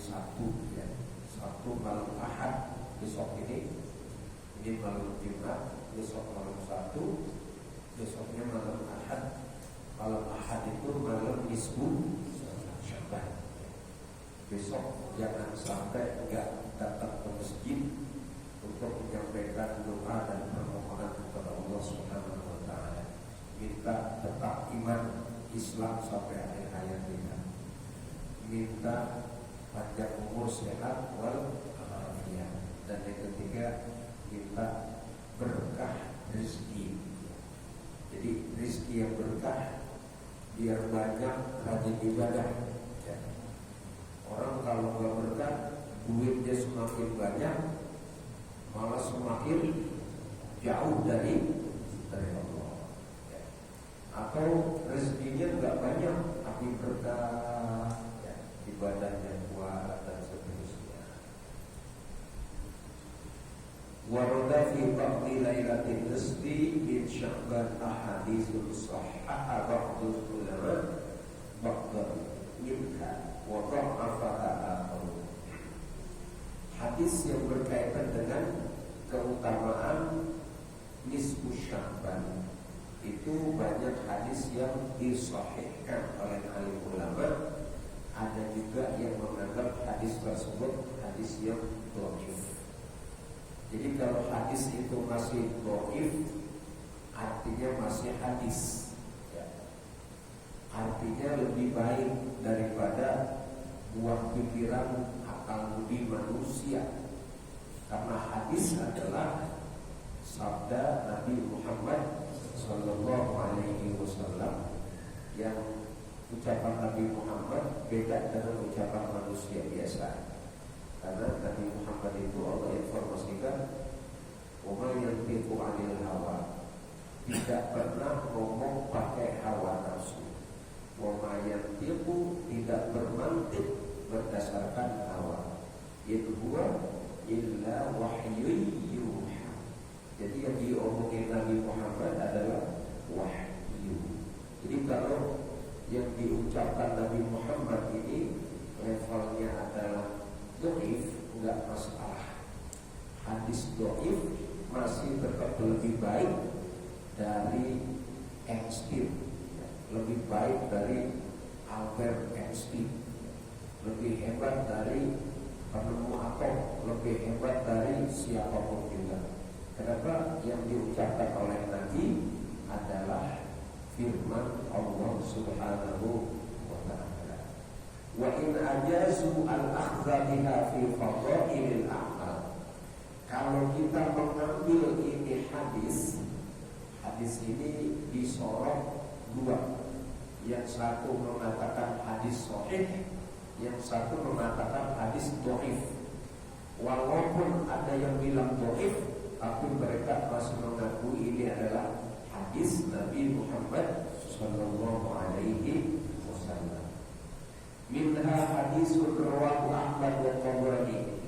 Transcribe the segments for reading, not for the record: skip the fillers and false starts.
Sabtu ya. Sabtu malam Ahad besok ini malam Jumat, besok malam Sabtu, besoknya malam Ahad. Malam Ahad itu malam nisfu Sya'ban. Besok jangan sampai enggak datang ke masjid untuk menyampaikan doa dan permohonan kepada Allah Subhanahu wa taala. Minta tetap iman Islam sampai akhir hayat kita. Minta panjang umur, sehat wal afiat. Dan yang ketiga, minta berkah rezeki. Jadi rezeki yang berkah, biar banyak rajin ibadah ya. Orang kalau nggak berkah, duitnya semakin banyak, malah semakin jauh dari Allah ya. Atau rezekinya nggak banyak tapi berkah ya, ibadahnya kuat dan seterusnya. Warada fi ba'di lailatin nisfi min Sya'ban ahaditsun sahhaha ba'dul ulama ba'dal minha wa dha'afaha akharun. Hadis yang berkaitan dengan keutamaan nisfu Sya'ban itu banyak hadis yang disahihkan oleh alim ulama. Ada juga yang menganggap hadis tersebut hadis yang dhaif. Jadi kalau hadis itu masih dhaif, artinya masih hadis ya. Artinya lebih baik daripada buah pikiran akal budi manusia. Karena hadis adalah sabda Nabi Muhammad Sallallahu Alaihi Wasallam, yang ucapan Nabi Muhammad beda dengan ucapan manusia biasa. Karena Nabi Muhammad itu Allah informasikan, wa ma yantiqu 'anil hawa, tidak pernah ngomong pakai hawa nafsu. Wa ma yantiqu, tidak bermantik berdasarkan hawa. Itu huwa illa wahyun yuha. Jadi yang diomongin Nabi Muhammad adalah wahyu. Jadi kalau yang diucapkan Nabi Muhammad ini levelnya adalah dhaif, enggak masalah. Hadis dhaif masih tetap lebih baik dari Einstein, lebih baik dari Albert Einstein, lebih hebat dari penemu atom, lebih hebat dari siapapun juga. Kenapa? Yang diucapkan oleh Nabi adalah firman Allah Subhanahu wa ta'ala. Wa in ajazu al-akhdha biha fi fadailil a'mal. Kalau kita mengambil ini hadis ini disorot dua. Yang satu mengatakan hadis sahih, yang satu mengatakan hadis dhaif. Walaupun ada yang bilang dhaif, tapi mereka masih mengakui ini adalah hadis Nabi Muhammad Sallallahu Alaihi Wasallam. Minha hadisun rawahu Ahmad wa Tabrani.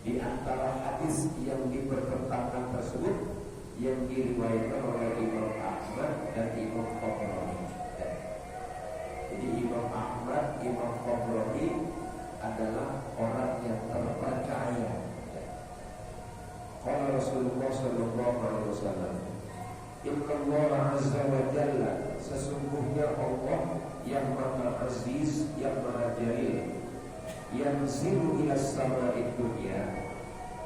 Di antara hadis yang dipertentangkan tersebut yang diriwayatkan oleh Imam Ahmad dan Imam Tabrani. Jadi Imam Ahmad, Imam Tabrani adalah orang yang terpercaya. Qala Rasulullah Sallallahu Alaihi Wasallam, Inna Allah Azza wa Jalla, sesungguhnya Allah yang maha aziz, yang maha jalil, yang zilu ila sama'id dunia,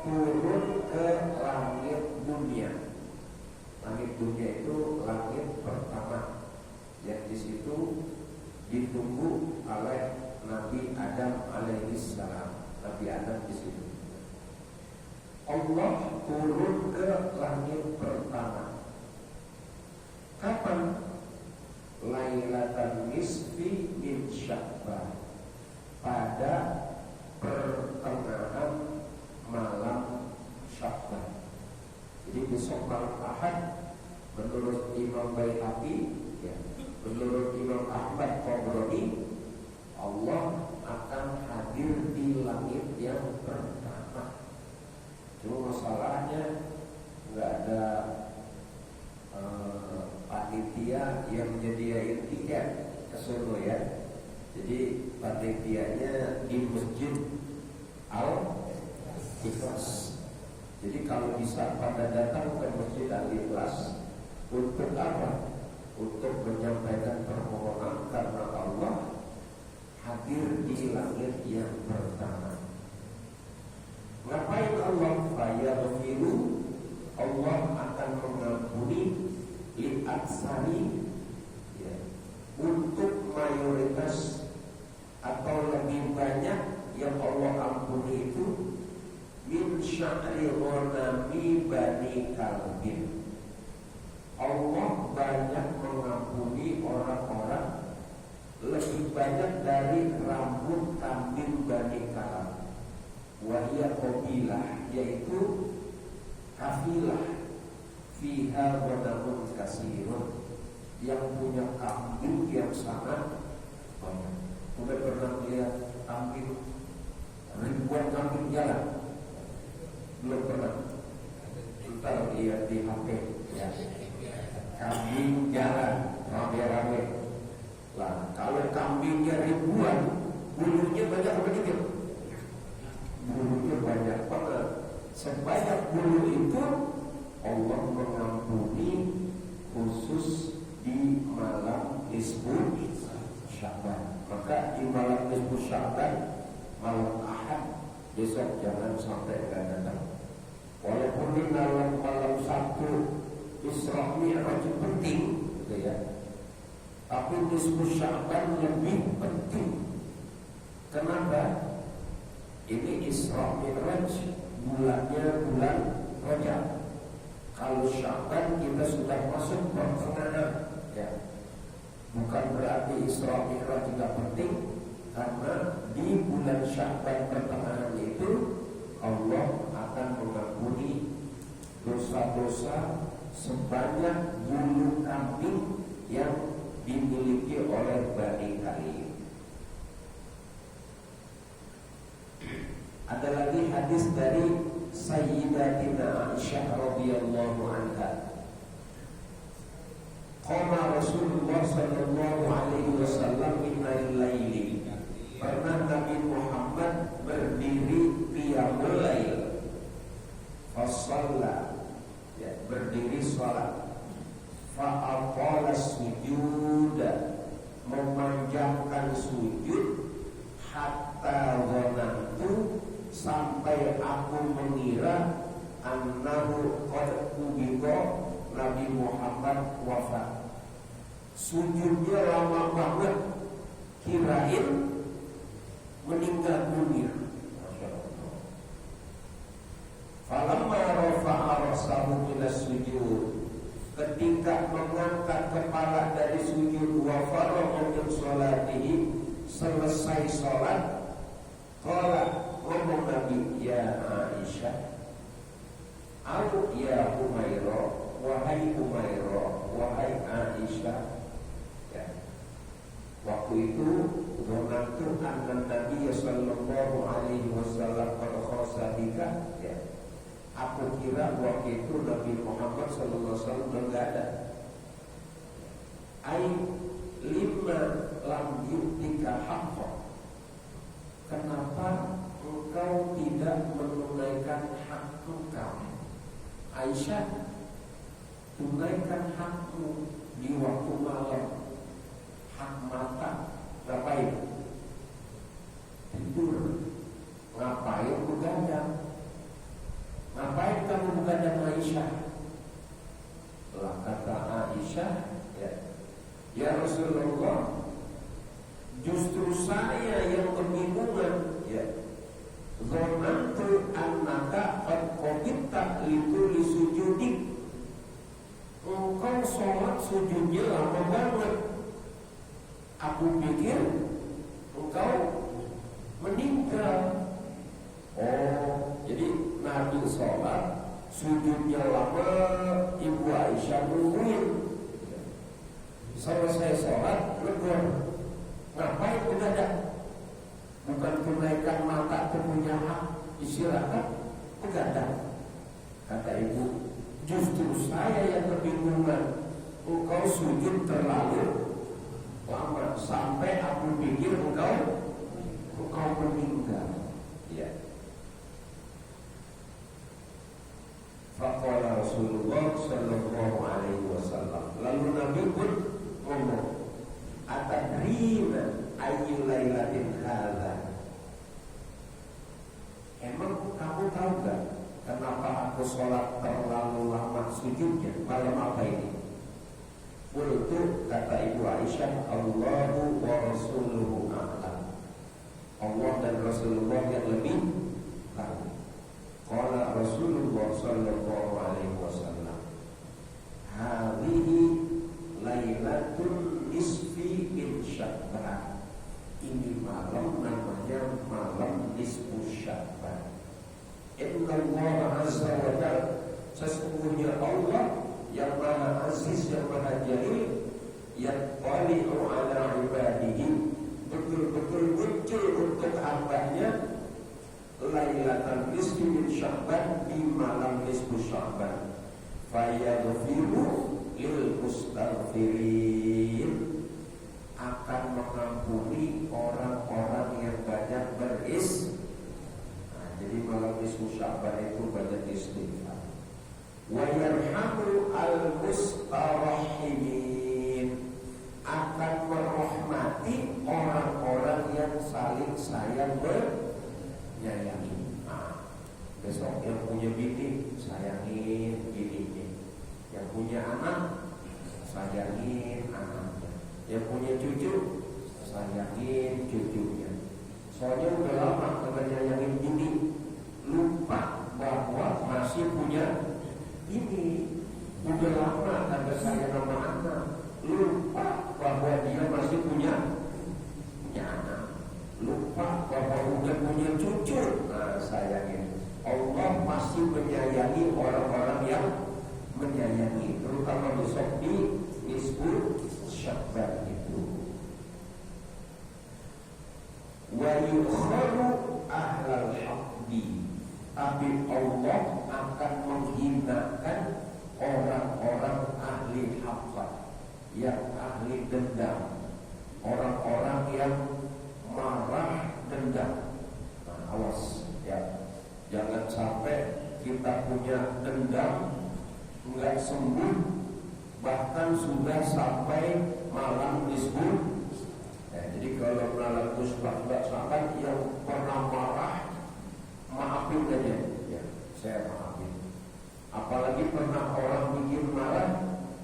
turun ke langit dunia. Langit dunia itu langit pertama, yang di situ ditunggu oleh Nabi Adam alaihissalam. Nabi Adam di situ. Allah turun ke langit pertama. Kapan? Lailatan nisfi min Sya'ban, pada pertengahan malam Sya'ban. Jadi besok malam Ahad menurut Imam Baihaqi ya, menurut Imam Ahmad Tabrani, Allah akan hadir di langit yang pertama. Cuma masalahnya nggak ada panitia yang menyediain tiket ke sono ya. Jadi panitianya di Masjid Al-Ikhlas. Jadi kalau bisa pada datang ke Masjid Al-Ikhlas untuk apa? Untuk menyampaikan permohonan karena Allah hadir di langit yang pertama. Ngapain Allah? Fayaghfiru, Allah akan mengampuni li'aksari, ya, untuk mayoritas atau lebih banyak yang Allah ampuni itu min sya'ri ghanami bani kalbin. Allah banyak mengampuni orang-orang lebih banyak dari rambut kambing bani Kalb. Wahia qabilah, yaitu kafilah fiha ghanamun kasirun, yang punya kambing yang sangat banyak. Sudah pernah lihat kambing, ribuan kambing jalan? Belum pernah. Ntar lihat di HP, ya. Kambing jalan rame-rame. Lah, kalau kambingnya ribuan, bulunya banyak apa dikit? Bulunya banyak banget. Sebanyak bulu itu Allah mengampuni khusus di malam nisfu Sya'ban. Maka di malam nisfu Sya'ban, malam Ahad, besok jangan sampai enggak datang. Walaupun di malam Sabtu Isra Mi'raj penting, gitu ya. Tapi nisfu Sya'ban lebih penting. Kenapa? Ini Isra Mi'raj, bulannya bulan Rajab. Kalau Sya'ban kita sudah masuk pertengahan, ya. Bukan berarti Isra Mi'raj tidak penting, karena di bulan Sya'ban pertengahan itu Allah akan mengampuni dosa-dosa sebanyak bulu kambing yang dimiliki oleh Bani Kalib. Ada lagi hadis dari Sayyidatina Aisyah radhiyallahu anha. Qama Rasulullah sallallahu alaihi wasallam min al-laili. Pernah Nabi Muhammad berdiri qiyamul lail. Fasalla, ya, berdiri salat. Fa'aqala sujud, memanjangkan sujud, hatta dhanantu, sampai aku mengira annahu qad qubida, Nabi Muhammad wafat. Sujudnya lama banget, kirain meninggal dunia. Falamma rafa'a rasahu minas sujud, ketika mengangkat kepala dari sujud, wa faragha min sholatihi, selesai sholat, qala, ngomong Nabi, ya Aisyah, au ya Humairah, wahai Humairah, wahai Aisyah, ya. Waktu itu Ronatu anna Nabi sallallahu alaihi wasallam qad khasabika, ya. Aku kira waktu itu Nabi Muhammad sallallahu alaihi wasallam enggak ada. Ai lima lam yu'tika haqqan, kenapa engkau tidak menunaikan hak engkau? Aisyah, tunaikan hakmu di waktu malam. Hak mata, ngapain? Tidur. Ngapain begadang? Ngapain kamu begadang, Aisyah? Lah kata Aisyah, ya Rasulullah, justru saya yang kebingungan, ya. Zonantu annaka qad qobita lituli sujudik. Engkau sholat sujudnya lama banget. Aku pikir engkau meninggal. Oh, jadi Nabi sholat sujudnya lama, Ibu Aisyah nungguin. Selesai sholat, legur. Ngapain begadang? Bukan tunaikan mata punya hak istirahat, begadang. Kata ibu, justru saya yang kebingungan. Engkau sujud terlalu lama, sampai aku pikir engkau Rasulullah sallallahu alaihi wasallam. Lalu Nabi pun ngomong, "Atadrina ayyu lailatin hadza?" Emang kamu tahu gak kenapa aku sholat terlalu lama sujudnya? Malam apa ini? Qultu, kata Ibu Aisyah, Allahu wa rasuluhu a'lam. Allah dan Rasulullah yang lebih tahu. Qala Rasulullah sallallahu alaihi wasallam, hadhihi lailatul nisfi min Sya'ban. Ini malam namanya malam nisfu Sya'ban. Inna Allah azza wa jalla, sesungguhnya Allah yang maha aziz, yang maha jalil, yang qali'u ala ibadihi, betul-betul muncul untuk hambanya Lailatul nisfi min Sya'ban, di malam nisfu Sya'ban. Fayaghfiru lil mustaghfirin, akan mengampuni orang-orang yang banyak jadi malam nisfu Sya'ban itu banyak istighfar. Wa yarhamu al mustarahimin, akan merahmati orang-orang yang saling sayang menyayangi. Besok yang punya bini sayangin bininya, yang punya anak sayangin anaknya, yang punya cucu sayangin cucunya. Soalnya udah lama kagak nyayangin bini, lupa bahwa masih punya bini. Udah lama kagak sayang sama anak, lupa bahwa dia masih punya anak, lupa bahwa udah punya cucu. Nah, sayangin. Allah masih menyayangi orang-orang yang menyayangi, terutama besok di nisfu Sya'ban itu. Wa yukharu ahlal haqqi, tapi Allah akan menghinakan orang-orang ahli haqq, yang ahli dendam, orang-orang yang marah dendam. Nah, awas ya, jangan sampai kita punya dendam enggak sembuh, bahkan sudah sampai malam nisfu. Jadi kalau malam nisfu Sya'ban yang pernah marah, maafin aja ya, saya maafin. Apalagi pernah orang bikin marah,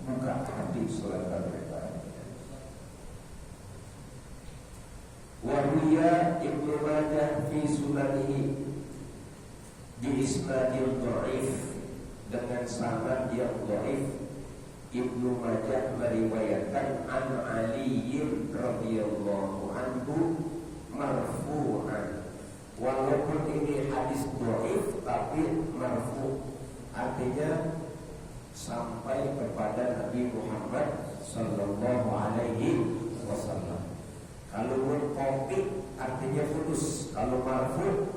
buka hati selesai mereka. Wahia Ibnu Majah fi sunanihi bi isnadil dhaif, dengan sanad yang dhaif. Ibnu Majah meriwayatkan an Ali radhiyallahu anhu marfu'an. Walaupun ini hadis dhaif tapi marfu', artinya sampai kepada Nabi Muhammad sallallahu alaihi wasallam. Kalau mutaqi artinya putus, kalau marfu'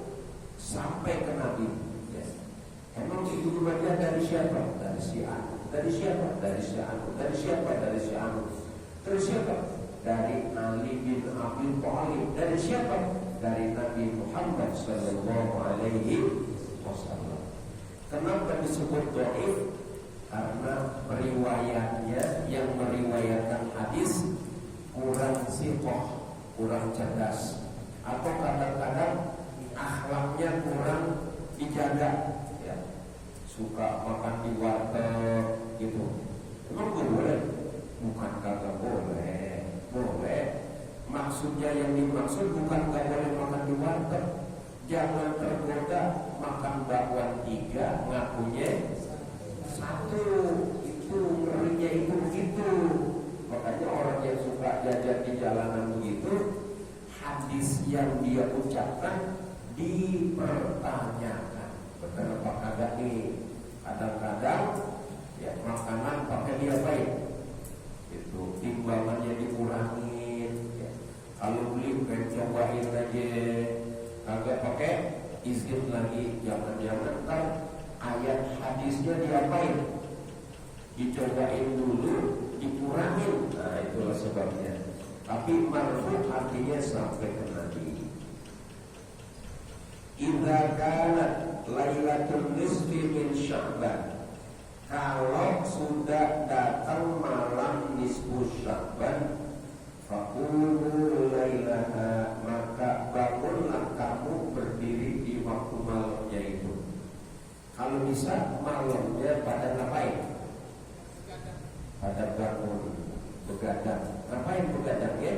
sampai ke Nabi. Emang Ibnu Majah dari siapa? Dari si Anu. Dari siapa? Dari si Anu. Dari siapa? Dari si Anu. Dari siapa? Dari Ali bin Abi Thalib. Dari siapa? Dari Nabi Muhammad sallallahu alaihi wasallam. Kenapa disebut dhaif? Karena riwayatnya yang meriwayatkan hadis kurang siqah, kurang cerdas, atau kadang-kadang akhlaknya kurang dijaga. Suka makan di warteg gitu. Emang boleh? Bukan kagak boleh. Boleh. Maksudnya yang dimaksud bukan gak boleh makan di warteg. Jangan tergoda makan bakwan 3 ngakunya 1. Itu ngerinya itu begitu. Makanya orang yang suka jajan di jalanan begitu, hadis yang dia ucapkan dipertanyakan. Benar apa kagak nih? Kadang-kadang ya makanan pakai dia baik, itu timbangannya dikurangin ya. Kalau beli cobain aja, kagak pakai izin lagi. Jangan-jangan ntar ayat hadisnya diapain, dicobain dulu, dikurangin. Nah, itulah sebabnya. Tapi marfu artinya sampai ke Nabi. Idza kanat Lailatul nisfi min Sya'ban, Kalau sudah datang malam nisfu Sya'ban, faqumu lailaha, maka bangunlah kamu berdiri di waktu malamnya itu. Kalau bisa malamnya pada ngapain? Pada bangun, begadang. Ngapain begadang ya?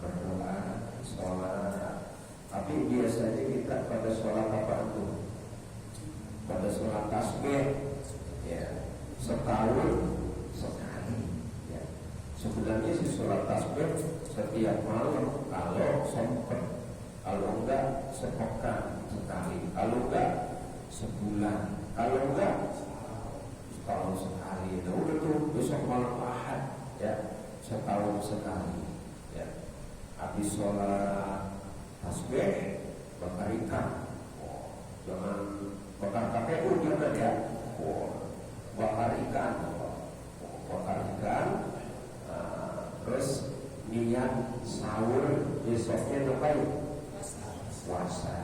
Berdoa, sholat. Tapi biasanya kita pada sholat apa itu? Pada sholat tasbih, ya, setahun sekali. Ya. Sebenarnya si sholat tasbih setiap malam kalau sempat, kalau enggak sepekan sekali, kalau enggak sebulan, kalau enggak setahun sekali. Nah, udah tuh besok malam Ahad, ya, setahun sekali. Ya. Habis sholat tasbih bakar ikan. Jangan bakar KPU jangan ya. Bakar ikan. Bakar ikan. Terus niat sahur besoknya ngapain? Puasa.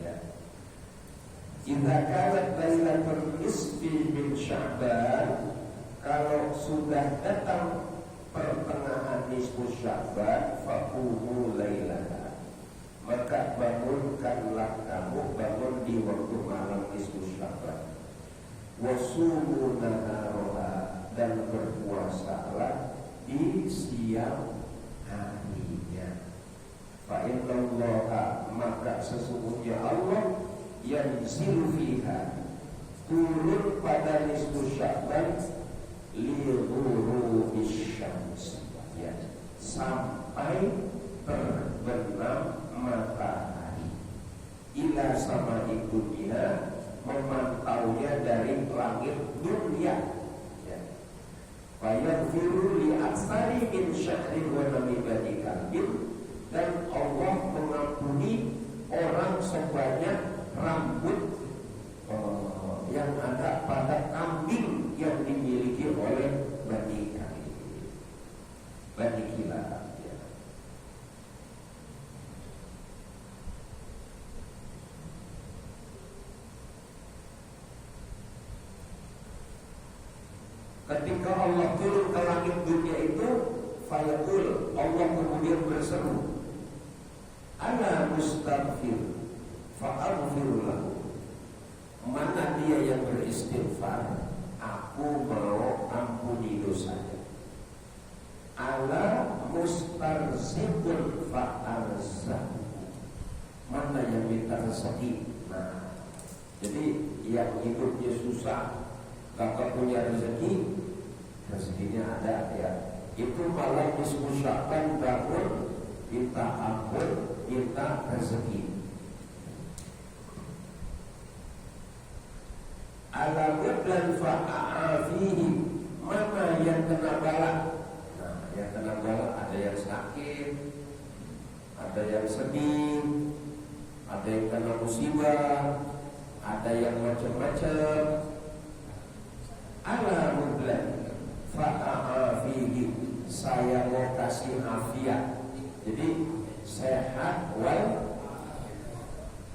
Ya. Idza kanat lailatul nisfi min Sya'ban, kalau sudah datang pertengahan nisfu Sya'ban, faqumu lailaha, maka bangunkanlah kamu, bangun di waktu malam nisfu Sya'ban. Wasumu naharaha, dan berpuasalah di siang harinya. Fa innallaha, maka sesungguhnya Allah yanzilu fiha, turun pada nisfu Sya'ban, li ghurubis syams, ya, sampai terbenam matahari. Ila sama dunia, memantaunya dari langit dunia. Ya. Fayaghfiru li aksari min syahrin wa namibati kalbin, dan Allah mengampuni orang sebanyak rambut yang ada pada kambing yang dimiliki oleh Bani Kilab. Ya. Ketika Allah turun ke langit dunia itu, fayaqul, Allah kemudian berseru, ana mustaghfir fa'aghfir lahu. Mana dia yang beristighfar, aku mau ampuni dosanya. Ala mustarzibun fa'arzah, mana yang minta rezeki. Nah, jadi yang hidupnya susah, kakak punya rezeki, rezekinya ada, ya. Itu malam nisfu Sya'ban, bangun, minta ampun, minta rezeki. Ala mudlan fa'afihi, mana yang kena bala. Nah, yang kena bala ada yang sakit, ada yang sedih, ada yang kena musibah, ada yang macam-macam. Ala mudlan fa'afihi, saya mau kasih afiat. Jadi sehat wal,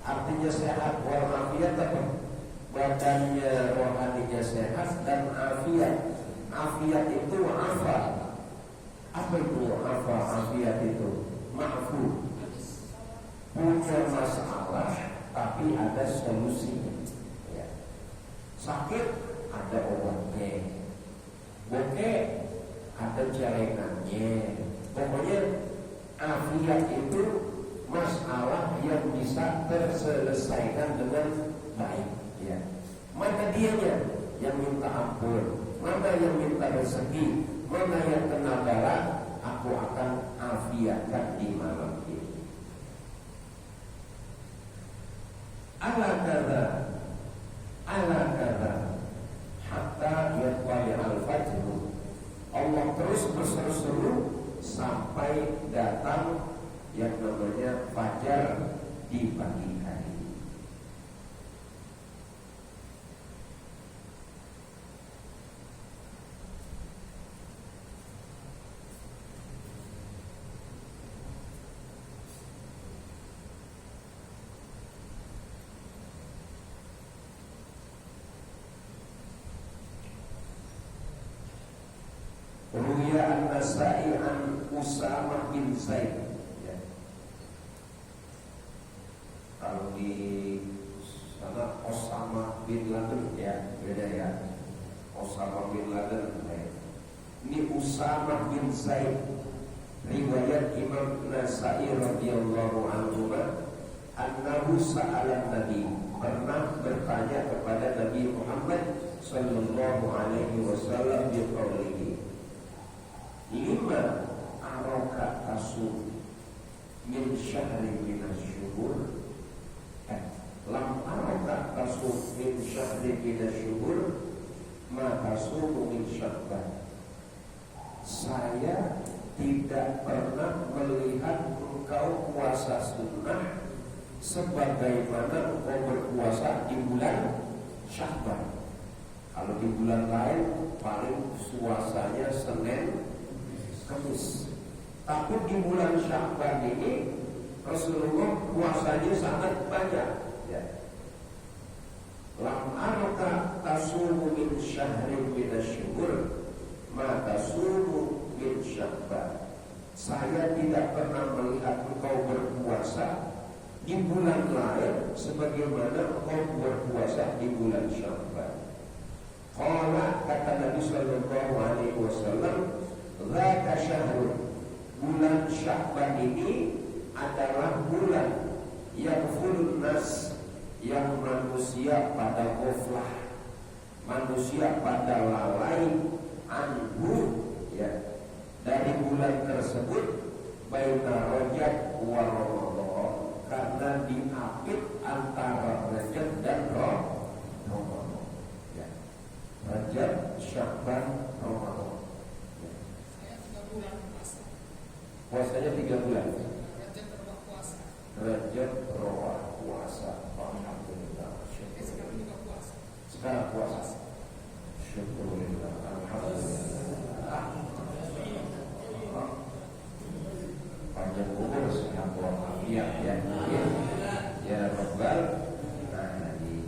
artinya sehat wal afiat apa? Badannya, rohaninya sehat dan afiat. Afiat itu afa. Apa itu afa? Afiat itu ma'fu, punya masalah tapi ada solusinya. Ya. Sakit ada obatnya, bokeh ada jaringannya. Pokoknya afiat itu masalah yang bisa terselesaikan dengan baik. Ya. Mana dianya yang minta ampun, mana yang minta rezeki, mana yang kena bala, aku akan afiatkan di malam ini. Ala kada hatta yatwali al-fajru, Allah terus berseru-seru sampai datang yang namanya fajar di pagi hari. Dia An-Nasai an Usamah bin Zaid. Ya. Kalau di sana Osama bin Laden ya, beda ya. Osama bin Laden. Ya. Ini Usamah bin Zaid. Riwayat Imam Nasai radhiyallahu anhu annahu sa'ala Nabi, pernah bertanya kepada Nabi Muhammad sallallahu alaihi wasallam biqaulihi lima araka tasum min syahri minasyuhur lam araka tasum min syahri minasyuhur ma tasum min syabban. Saya tidak pernah melihat engkau puasa sunnah sebagaimana engkau berpuasa di bulan Sya'ban. Kalau di bulan lain paling puasanya Senin, Kamis. Tapi di bulan Sya'ban ini Rasulullah puasanya sangat banyak. Ya. Lam araka tasumu min syahrin minasyuhur ma tasumu min Sya'ban. Saya tidak pernah melihat engkau berpuasa di bulan lain sebagaimana engkau berpuasa di bulan Sya'ban. Qala, kata Nabi sallallahu alaihi wasallam, dzaka syahrun, bulan Sya'ban ini adalah bulan yaghfulun nas, yang manusia pada ghaflah, manusia pada lalai anhu, ya, dari bulan tersebut baina Rajab wa Ramadan, karena diapit antara Rajab dan Ramadan. Ya. Rajab, Sya'ban, Ramadan. Ya. Saya 3 bulan puasa. Puasanya 3 bulan. Rajab berbuat puasa. Rajab berbuat puasa. Alhamdulillah. Sekarang juga puasa. Sekarang puasa. Syukurulillah. Alhamdulillah. Panjang umur, sehat walafiat ya. Ya Rabbal alamin.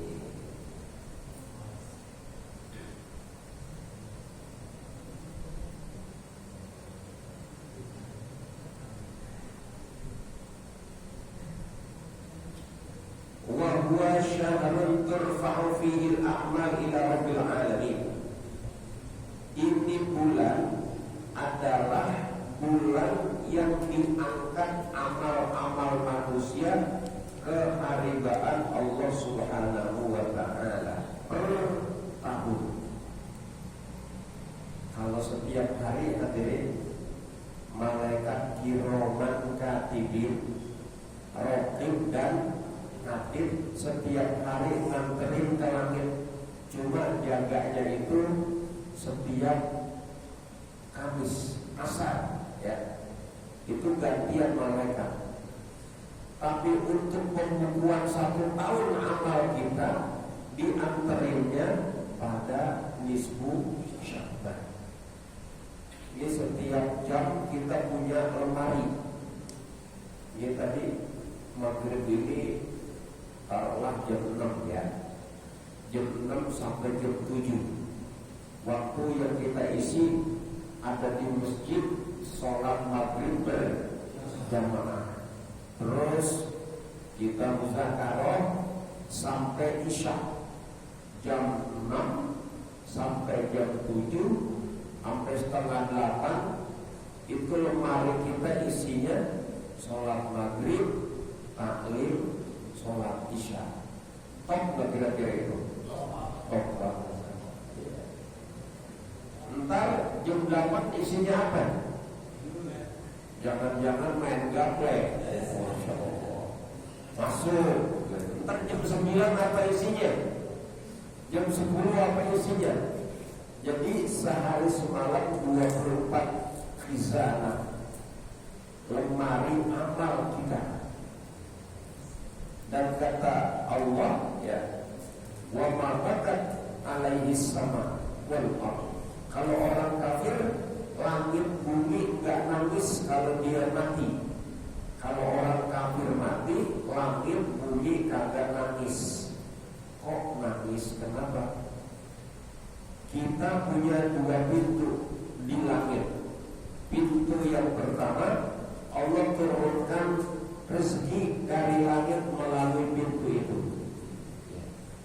Wa huwa syahrun turfa'u fihi al-a'mal ila Rabbil alamin. Ini bulan adalah bulan yang diangkat amal-amal manusia ke haribaan Allah Subhanahu wa ta'ala per tahun. Kalau setiap hari hadirin, malaikat kiroman katibin, raqib dan atid setiap hari nganterin ke langit. Cuma jaganya itu setiap Kamis asar, ya, itu gantian malaikat. Tapi untuk pembukuan 1 tahun amal kita dianterinnya pada nisfu Sya'ban. Ini setiap jam kita punya lemari. Ini tadi maghrib ini taruhlah jam 6 ya, jam 6 sampai jam 7. Waktu yang kita isi ada di masjid, sholat maghrib berjamaah. Terus kita muzakarah sampai isya, jam 6 sampai jam 7 sampai setengah 8. Itu lemari kita isinya sholat maghrib, taklim, sholat isya. Top nggak kira-kira itu? Top banget. Ntar jam 8 isinya apa? Jangan-jangan main gaple. Masya Allah. Masuk. Ntar jam 9 apa isinya? Jam 10 apa isinya? Jadi sehari semalam 24 khizanah, lemari amal kita. Dan kata Allah, ya, wa ma bakat alaihi sama wal ardh. Kalau orang kafir, langit bumi gak nangis kalau dia mati. Kalau orang kafir mati, langit bumi kagak nangis. Kok nangis? Kenapa? Kita punya 2 pintu di langit. pintu yang pertama, Allah turunkan rezeki dari langit melalui pintu itu.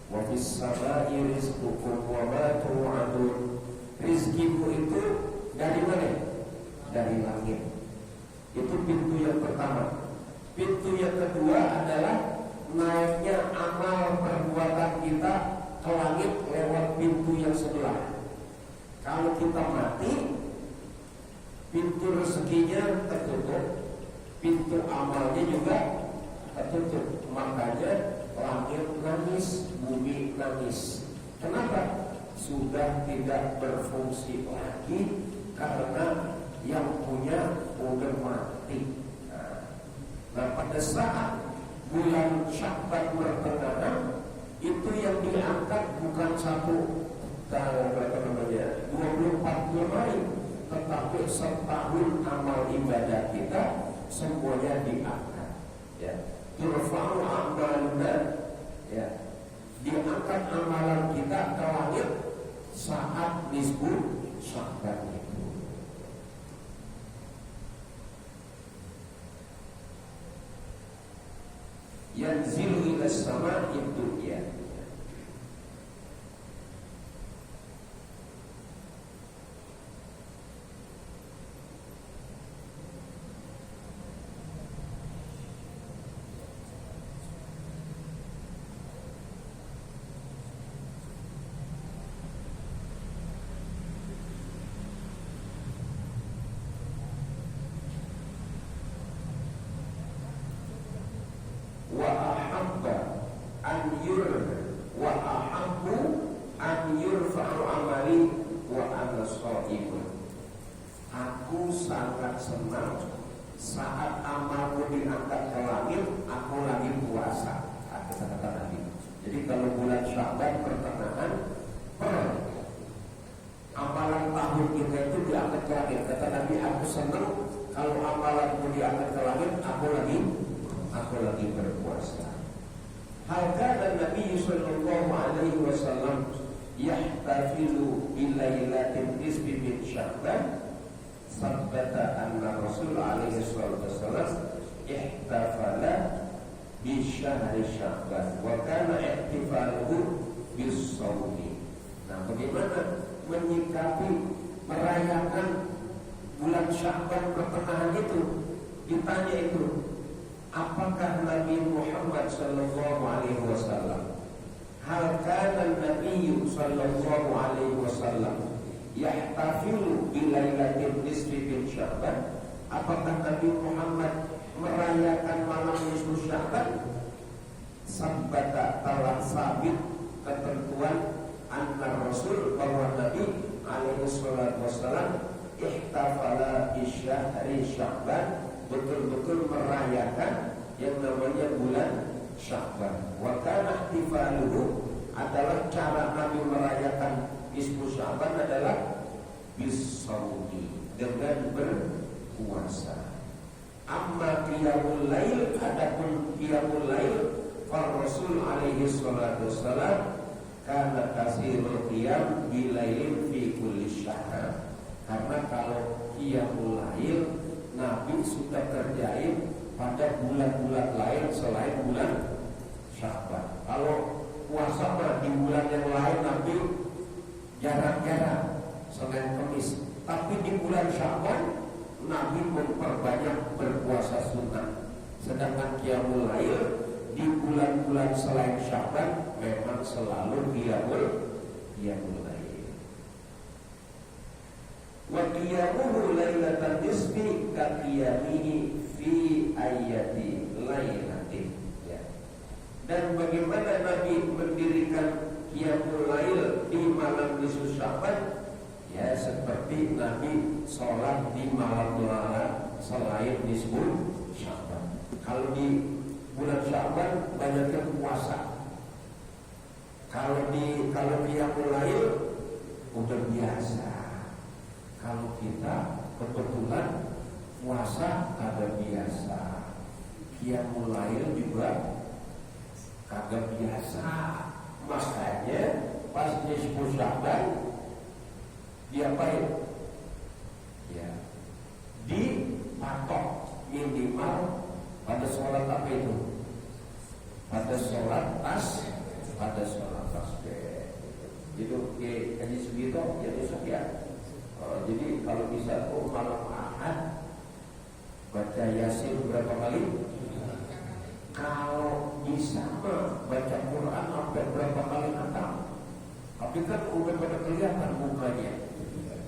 Wa fis samai rizqukum wa ma tu'adun. Rizkimu itu dari mana? Dari langit. Itu pintu yang pertama. Pintu yang kedua adalah naiknya amal perbuatan kita ke langit lewat pintu yang sebelah. Kalau kita mati, pintu rezekinya tertutup, pintu amalnya juga tertutup. Makanya langit nangis, bumi nangis. Kenapa? Sudah tidak berfungsi lagi karena yang punya udah mati. Nah, pada saat bulan Sya'ban pertengahan itu yang diangkat bukan 24 bulan hari, tetapi setahun amal ibadah kita semuanya diangkat. Ya, turfa'u a'maluna, ya, diangkat amalan kita ke langit saat nisbu Sya'ban itu. Yanzilu ila sama itu ya. Aku sangat senang saat amalku diangkat ke langit, aku lagi puasa. Kata Nabi. Jadi kalau bulan Sya'ban pertengahan, amalan tahun kita itu diangkat ke langit. Kata Nabi, aku senang kalau amalanku diangkat ke langit, aku lagi berpuasa. Hal kana Nabi sallallahu alaihi wasallam yahtafilu bilailatin nisbi min Sya'ban. Sabata anna Rasul alaihi wasallam ihtafala bi syahri Sya'ban wa kana ihtifaluhu bis shaumi. Nah, bagaimana menyikapi merayakan bulan Sya'ban pertengahan itu? Ditanya itu, apakah Nabi Muhammad sallallahu alaihi wasallam, hal kana Nabi sallallahu alaihi wasallam yahtafilu bilailatin nisfi min Sya'ban, apakah Nabi Muhammad merayakan malam nisfu Sya'ban? Sabata telah sabit ketentuan anna Rasul bahwa Nabi alaihi salatu wassalam ihtafala bi syahri Sya'ban, betul-betul merayakan yang namanya bulan Sya'ban. Wa kana ihtifaluhu, adalah cara Nabi merayakan nisfu Sya'ban adalah bisawmi, dengan berpuasa. Amma qiyamul lail, adapun qiyamul lail, fa Rasul alaihi salatu wassalam kana kasirul qiyam bilailin fi kulli syahr. Karena kalau qiyamul lail Nabi sudah kerjain pada bulan-bulan lain selain bulan Sya'ban. Kalau puasa di bulan yang lain Nabi jarang-jarang selain Kamis, tapi di bulan Sya'ban Nabi memperbanyak berpuasa sunnah. Sedangkan qiyamul lail di bulan-bulan selain Sya'ban memang selalu qiyamul lail. Wa qiyamuhu lailatan nisfi ka qiyamihi fi ayati lailatin. Ya. Dan bagaimana Nabi mendirikan qiyamul lail di malam nisfu Sya'ban? Ya, seperti Nabi sholat di malam-malam selain nisfu Sya'ban. Kalau di bulan Sya'ban banyaknya puasa. Kalau qiyamul lail udah biasa. Kalau kita kebetulan puasa kagak biasa, qiyamul lail juga kagak biasa. Makanya pas nisfu Sya'ban diapain? Ya, di minimal pada sholat apa itu? Pada sholat tasbih. Itu ke Haji Sugito ya besok ya. Jadi kalau bisa tuh malam Ahad baca Yasin berapa kali? Kalau bisa baca Quran sampai berapa kali khatam? Tapi kan udah pada kelihatan mukanya,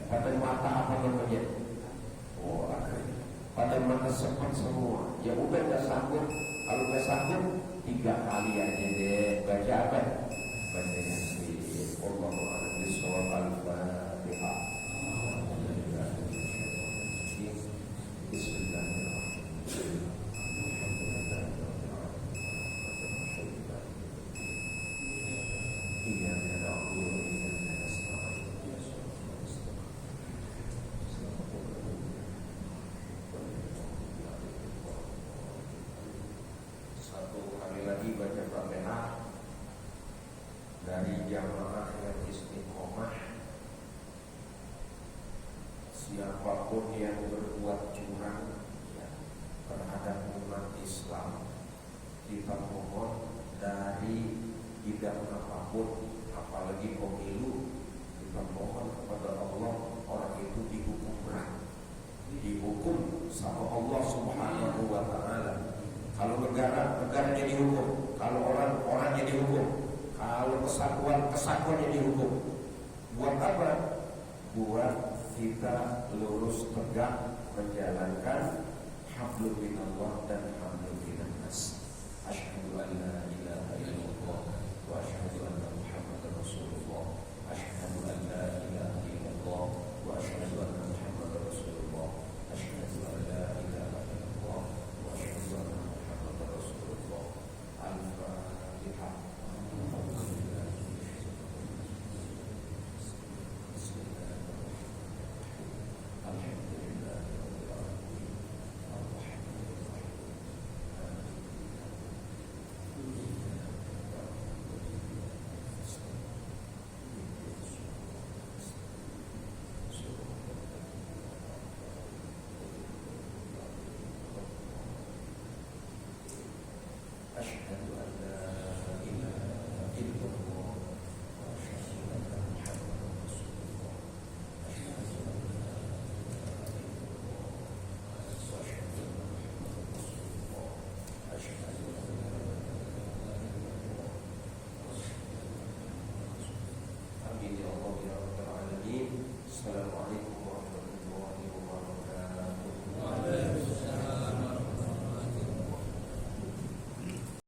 pada mata apa namanya? Oh, pada mata sempat semua. Ya udah nggak sanggup. Kalau nggak sanggup 3 kali aja deh baca apa? Baca Yasin. Allahu a'lam bishawab. Al-Fatihah. Bismillahirrahmanirrahim. Satu kali lagi baca Fatihah dari jamaah yang istiqomah. Siapapun yang berbuat curang ya, terhadap umat Islam, kita mohon dari bidang apapun, apalagi pemilu, kita mohon kepada Allah orang itu dihukum berat, dihukum sama Allah Subhanahu wa Ta'ala. Kalau negaranya dihukum, kalau orangnya dihukum, kalau kesatuannya dihukum. Buat apa? Buat kita lurus tegak menjalankan hablum minallah dan